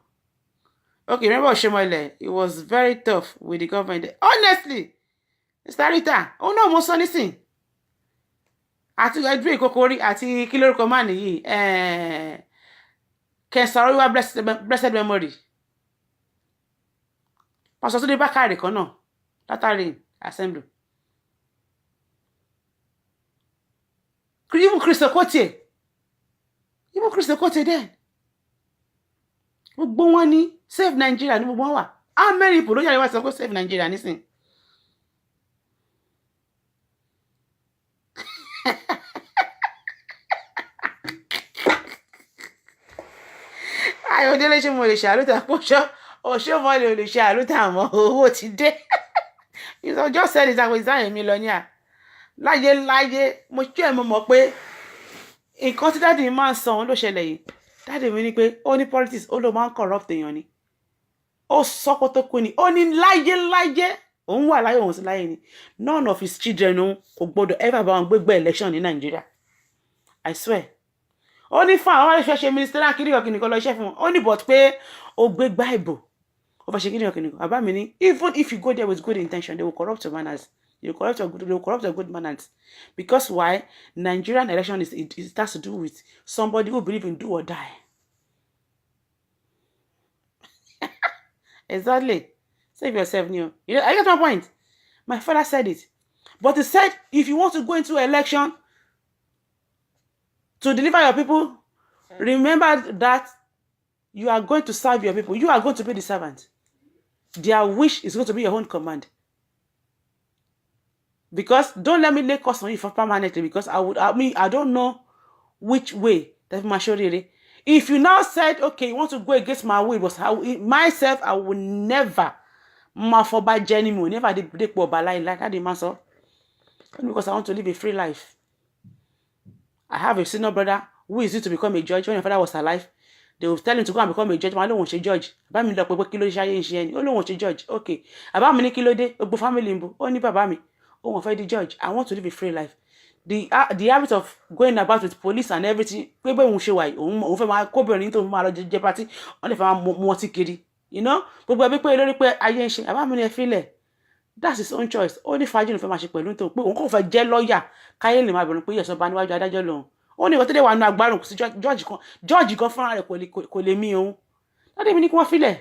Okay, remember Oshomole? It was very tough with the government. Honestly, Mr. Rita, oh no, mo sọ nísìn. Àti ẹdún ìkókórí àti kí lórúkọ máa nìyí. Kẹsàn-án blessed memory. Pastor Tunde Bakare kan náà. Látàrí assembly. Even Christo Kotie. Even Christo Kotie then. Gbogbo wọn ní save Nigeria ní gbogbo wọn wà. How many people ló yàrá wá sọ pé save Nigeria nísìn? Ayọ̀délé ṣe mo lè ṣàlùtà pọ̀ṣọ́ Ọ̀ṣọ́mọlẹ̀ ò lè ṣe àlùtà àmọ́ owó ti dé. Just said it àwọn ìsáyẹn mi lọ ní à. Láyé mo ṣí ẹ̀ mo mọ̀ pé nǹkan tí dáàdì máa ń san ló ṣẹlẹ̀ yìí. Dáàdì mi ní pé ó ní politics ó ló máa ń corrupt èèyàn ni. Ó sọ́kọ́ tó kú ni. Ó ní láyé òun wà láyé òun sí láyé ni. None of his children òun kò gbọdọ̀ ever bá wọn gbégbé election ní Nàìjíríà. I swear. Ó ní fún àwọn fẹ́ ṣe ministerial kìnìkan kìnìkan lọ iṣẹ́ fún wọn. Ó ní but pé ó gbé gbá ìbò. Ó fẹ́ ṣe kìnìkan kìnìkan. Bàbá mi ní even if you go there with good intention, they will corrupt your manners. They will corrupt your good manners. Because why? Nigerian election it has to do with somebody who believes in do or die. Exactly. Save yourself, new. You know, I get my point. My father said it. But he said, if you want to go into election to deliver your people, remember that you are going to serve your people. You are going to be the servant. Their wish is going to be your own command. Because don't let me lay cost on you for permanently. Because I don't know which way that maturity. If you now said, okay, you want to go against my will, but myself, I will never, my journey, never like I did myself. Because I want to live a free life. I have a senior brother who is due to become a judge. When my father was alive, they will tell him to go and become a judge. I don't want to judge. About me, like kilo shine. I don't want to judge. Okay. About me, kilo de. Obo family mbo. Only baba me. Oh, I'm the judge. I want to live a free life. The habit of going about with police and everything. You know, that's his own choice. Only fajin for my ship. Don't put on for jail lawyer. Kaye ma bẹ̀rù pé yes oba níwájú adájọ́ lòun. Ó ní ìwọ wà nínú agbárùn sí judge kan fúnra rẹ̀ kò lè mí òun. Not even ní kí wọ́n filẹ̀.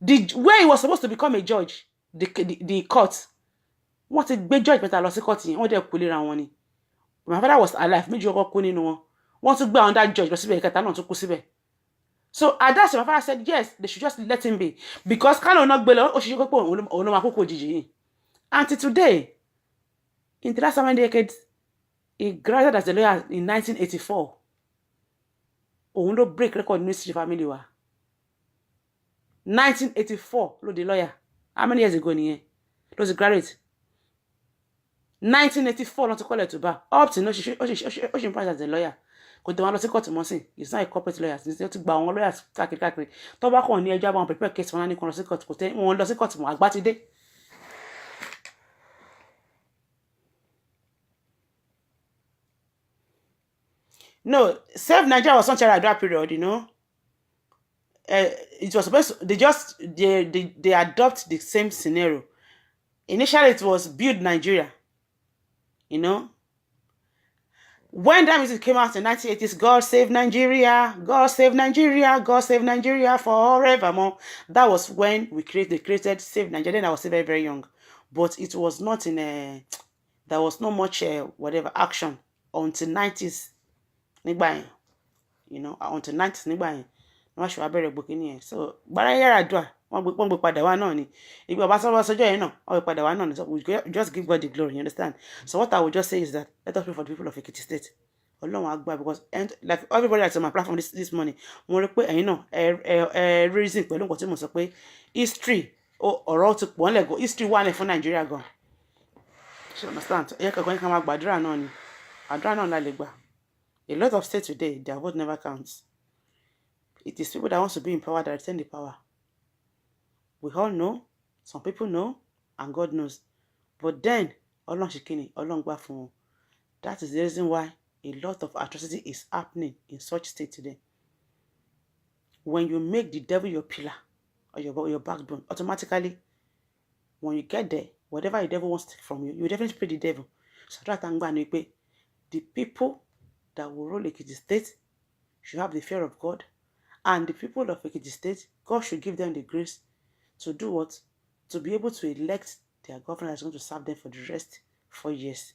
The way he was supposed to become a judge, the court. Wọ́n ti gbé judge mẹ́ta lọ sí court yẹn. Wọ́n dẹ̀ kú léra wọn ni. My father was alive. Méjì ọkọ kú nínú wọn. Wọ́n tún gbé àwọn that judge lọ síbẹ̀ ìkẹta náà tún kú síbẹ̀. So at that time, my father said, yes, they should just let him be. Because Kano not below, until today, in the last 7 decades, he graduated as a lawyer in 1984. Ondo break record in the family. 1984, the lawyer. How many years ago? He was a graduate. 1984, not to call it to bar. Up to no, she price as a lawyer. Kò tẹ wọn lọ sí court mọ́sìn. He's not a corporate lawyer. He's not gba àwọn lawyers káàkiri. Tó bá kàn ní ẹjọ́ àwọn prepare case wọn ní kan lọ sí court. Kò tẹ wọn lọ sí court mọ́ àgbà ti dé. No, Save Nigeria was not at that period, you know. It was supposed to, they adopt the same scenario. Initially, it was Build Nigeria, you know. When that music came out in 1980s, God Save Nigeria, God Save Nigeria, God Save Nigeria forevermore. That was when they created Save Nigeria. Then I was still very, very young. But it was not in a, there was not much whatever action until 90s. You know, until 90s. No sure abere booking here. So, bara yara dua. Wọ́n gbé padà wá náà ni. Ìgbà bá sọ sọ́jọ́ yẹn náà, wọ́n gbé padà wá náà ni. So we just give God the glory, you understand? So what I would just say is that let us pray for the people of Ekiti State. Ọlọ́run á gbà, because like everybody that's on my platform this morning, mo rí pé ẹ̀yin náà reason pẹ̀lú nǹkan tí mo sọ pé history ọ̀rọ̀ ti pọ̀ nlẹ̀ gan, history wà ní fún Nigeria gan. You understand? Ẹ kàn kan máa gbàdúrà náà ni. Àdúrà náà la lè gbà. A lot of states today, their vote never counts. It is people that want to be in power that retain the power. We all know, some people know, and God knows. But then, Ọlọ́run ṣe kíni, Ọlọ́run gbà fún wọn. That is the reason why A lot of atrocity is happening in such state today. When you make the devil your pillar or your backbone, automatically, when you get there, whatever the devil wants to take from you, you definitely pay the devil. So that the people that will rule Ekiti State should have the fear of God. And the people of Ekiti State, God should give them the grace to do what? To be able to elect their governor that's going to serve them for the rest 4 years.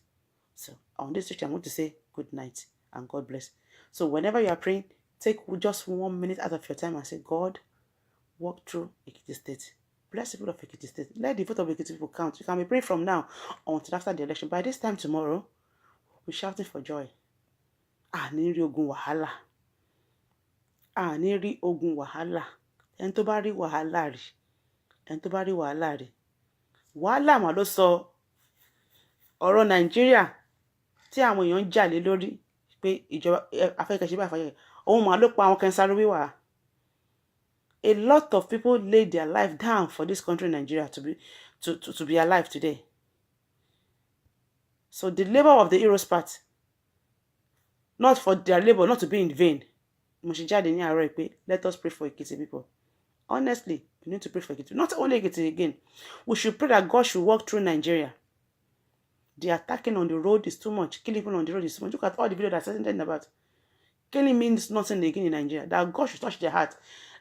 So on this stage, I'm going to say good night and God bless. So whenever you are praying, take just 1 minute out of your time and say, God, walk through Ekiti State. Bless the people of Ekiti State. Let the vote of Ekiti people count. You can be praying from now until after the election. By this time tomorrow, we'll be shouting for joy. Ní rí ogun wàhálà. Ní rí ogun wàhálà. Ẹni tó bá rí wàhálà rí. Ẹni tó bá rí wàhálà rí. Wàhálà mà ló sọ ọ̀rọ̀ Nàìjíríà tí àwọn èèyàn ń jà lé lórí pé ìjọba afẹ́kẹ̀ṣe bá àfẹ́kẹ̀. Òun mà ló pa àwọn kẹsàrú wíwà. A lot of people laid their life down for this country, Nigeria, to be alive today. So the labor of the heroes part, not for their labor, not to be in vain. Let us pray for Ekiti people. Honestly, we need to pray for Ekiti. Not only Ekiti again. We should pray that God should walk through Nigeria. The attacking on the road is too much. Killing people on the road is too much. Look at all the videos that's talking about. Killing means nothing again in Nigeria. That God should touch their heart.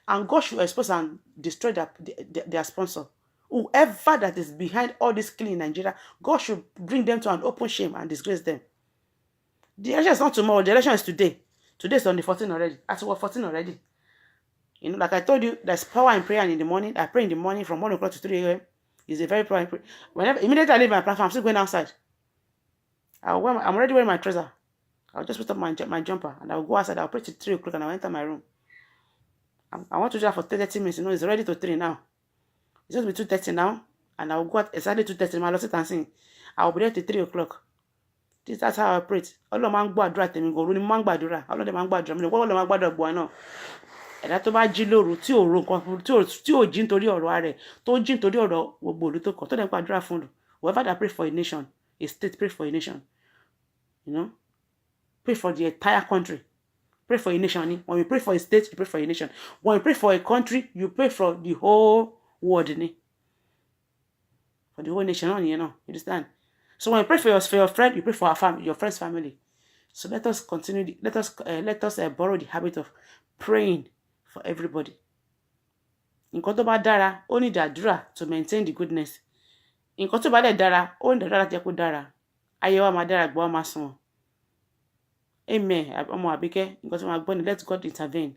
And God should expose and destroy their sponsor. Whoever that is behind all this killing in Nigeria, God should bring them to an open shame and disgrace them. The election is not tomorrow. The election is today. Today is on the 14th already. That's what 14 already. You know, like I told you, there's power in prayer in the morning. I pray in the morning from 1 o'clock to 3 a.m. It's a very power in prayer. Immediately I leave my platform, I'm still going outside. I'm already wearing my trouser. I'll just put up my jumper and I'll go outside. I'll pray till 3 o'clock and I'll enter my room. I want to do that for 30 minutes. You know, it's already to 3 now. It's just be 2:30 now. And I'll go out exactly 2:30. My Lord, sit and sing. I'll be there till 3 o'clock. That's how I pray. All of my gbàdúrà tèmi go. Really man gbàdúrà. All of them man gbàdúrà. Me what all of my gbàdúrà gbọ́ náà. Ẹ̀dá tó bá jí lóru tí ò ro nǹkan tí ò jí nítorí ọ̀rọ̀ rẹ̀, tó jí nítorí ọ̀rọ̀ gbogbo ìlú tó kàn, tó dẹ̀ gbàdúrà fún un. Whoever that pray for a nation, a state, pray for a nation. You know? Pray for the entire country. Pray for a nation. When you pray for a state, you pray for a nation. When you pray for a country, you pray for the whole world. For the whole nation, you understand? So when you pray for your friend, you pray for your friend's family. So let us continue. Let us borrow the habit of praying for everybody. Nǹkan tó bá dára, ó ní àdúrà to maintain the goodness. Nǹkan tó bá dẹ̀ dára, ó ní àdúrà láti jẹ́ kó dára. Ayé wa máa dára, gbọ́ wa máa sùn. Amen. Ọmọ Àbíkẹ́, nǹkan tí wọ́n gbọ́ ni let God intervene.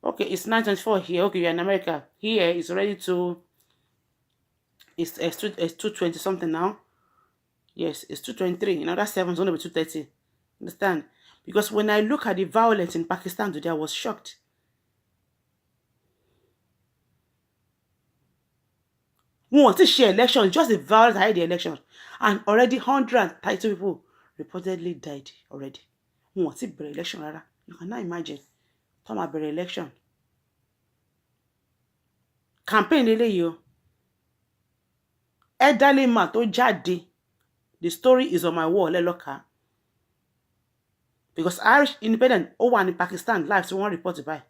Okay, it's 9:24 here. Okay, you're in America. Here it's already it's 2:20 something now. Yes, it's 2:23. Another 7 is going to be 2:30. Understand? Because when I look at the violence in Pakistan today, I was shocked. We want to share elections, just the violence ahead the election. And already 132 people reportedly died already. We want to be election, rara. You cannot imagine. Come about election. Campaign lele elderly man tó jáde. The story is on my wall, leloka. Because Irish Independent, one in Pakistan, live, so one reported by.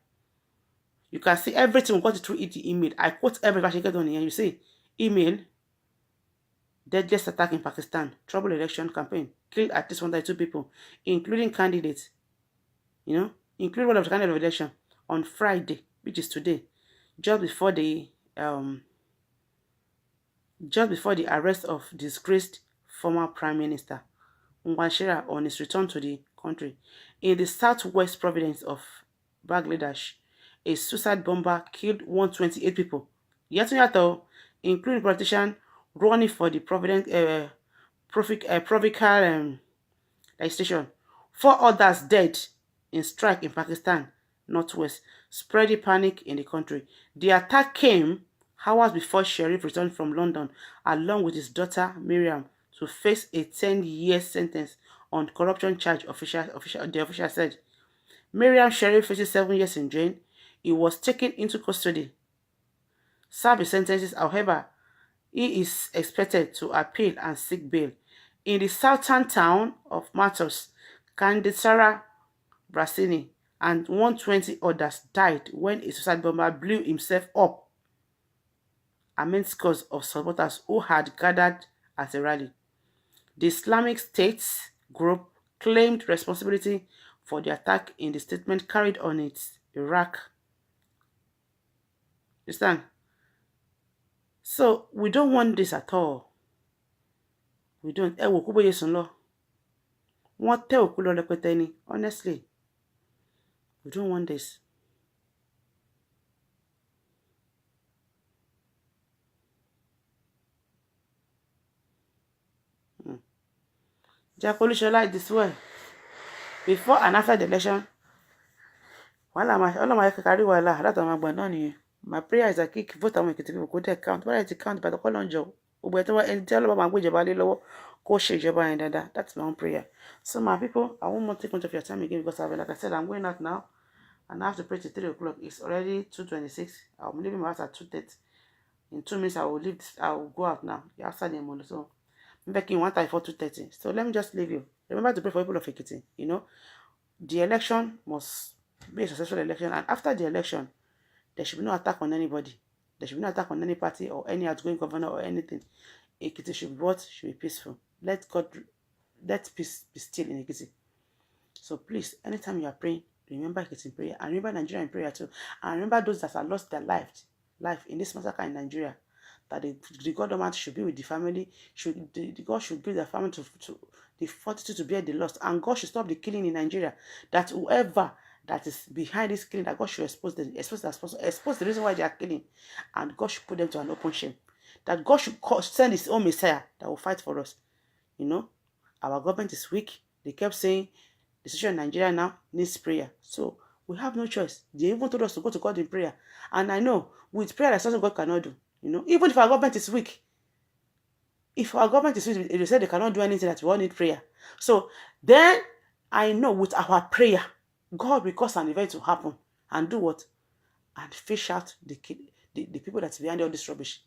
You can see everything we got it through email. I quote every version get on here. You see, email, deadliest attack in Pakistan, trouble election campaign, killed at least 102 people, including candidates. You know, including one of the candidates of election on Friday, which is today, just before the arrest of disgraced former Prime Minister Nwashira on his return to the country. In the southwest province of Bangladesh, a suicide bomber killed 128 people. Yato, including politicians running for the provincial legislation. 4 others dead in strike in Pakistan, northwest, spreading panic in the country. The attack came hours before Sharif returned from London, along with his daughter Miriam, to face a 10-year sentence on corruption charge, the official said. Miriam Sharif faces 7 years in jail. He was taken into custody. Served his sentences, however, he is expected to appeal and seek bail. in the southern town of Matos, Candidara Brasini and 120 others died when a suicide bomber blew himself up amid scores of supporters who had gathered at a rally. The Islamic State group claimed responsibility for the attack in the statement carried on its Iraq. Understand? So we don't want this at all. We don't. Ẹ wò kú bóyá sùn lọ. Wọ́n tẹ́ òkú lọ rẹpẹtẹ ni. Honestly, we don't want this. Jack Olushola this way. Before and after the election, wàhálà máa ọlọ́mọ ayé kékeré wàhálà látọ̀ máa gbọ̀n náà nìyẹn. My prayer is that kick vote àwọn Ekiti people kó dẹ̀ count. Wọ́n ti count by the call on Joe. Gbogbo ẹ̀ tó wá ẹni tí ọlọ́mọ máa gbé ìjọba lé lọ́wọ́ kó ṣe ìjọba yẹn dáadáa. That's my own prayer. So my people, I won't take much of your time again because like I said, I'm going out now and I have to pray till 3 o'clock. It's already 2:26. I'm leaving my house at 2:30. In 2 minutes, I will leave. I will go out now. After the morning, so I'm back in 1 time for 2:30. So let me just leave you. Remember to pray for people of Ekiti. You know, the election must be a successful election, and after the election, there should be no attack on anybody. There should be no attack on any party or any outgoing governor or anything. Ekiti should be what? Should be peaceful. Let peace be still in Ekiti. So please, anytime you are praying, remember Ekiti in prayer and remember Nigeria in prayer too. And remember those that have lost their life in this massacre in Nigeria. That the government should be with the family. The God should give the family to the fortitude to bear the loss. And God should stop the killing in Nigeria. That whoever that is behind this killing, that God should expose the reason why they are killing. And God should put them to an open shame. That God should send his own Messiah that will fight for us. You know, our government is weak. They kept saying the situation in Nigeria now needs prayer. So we have no choice. They even told us to go to God in prayer. And I know with prayer, there's something God cannot do. You know, even if our government is weak, they say they cannot do anything, that we all need prayer. So then I know with our prayer, God will cause an event to happen and do what? And fish out the people that's behind all this rubbish.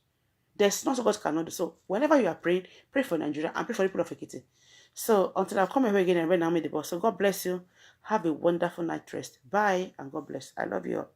There's nothing God cannot do. So whenever you are praying, pray for Nigeria and pray for the people of Ekiti. So until I come here again and read now the boss. So God bless you. Have a wonderful night rest. Bye and God bless. I love you all.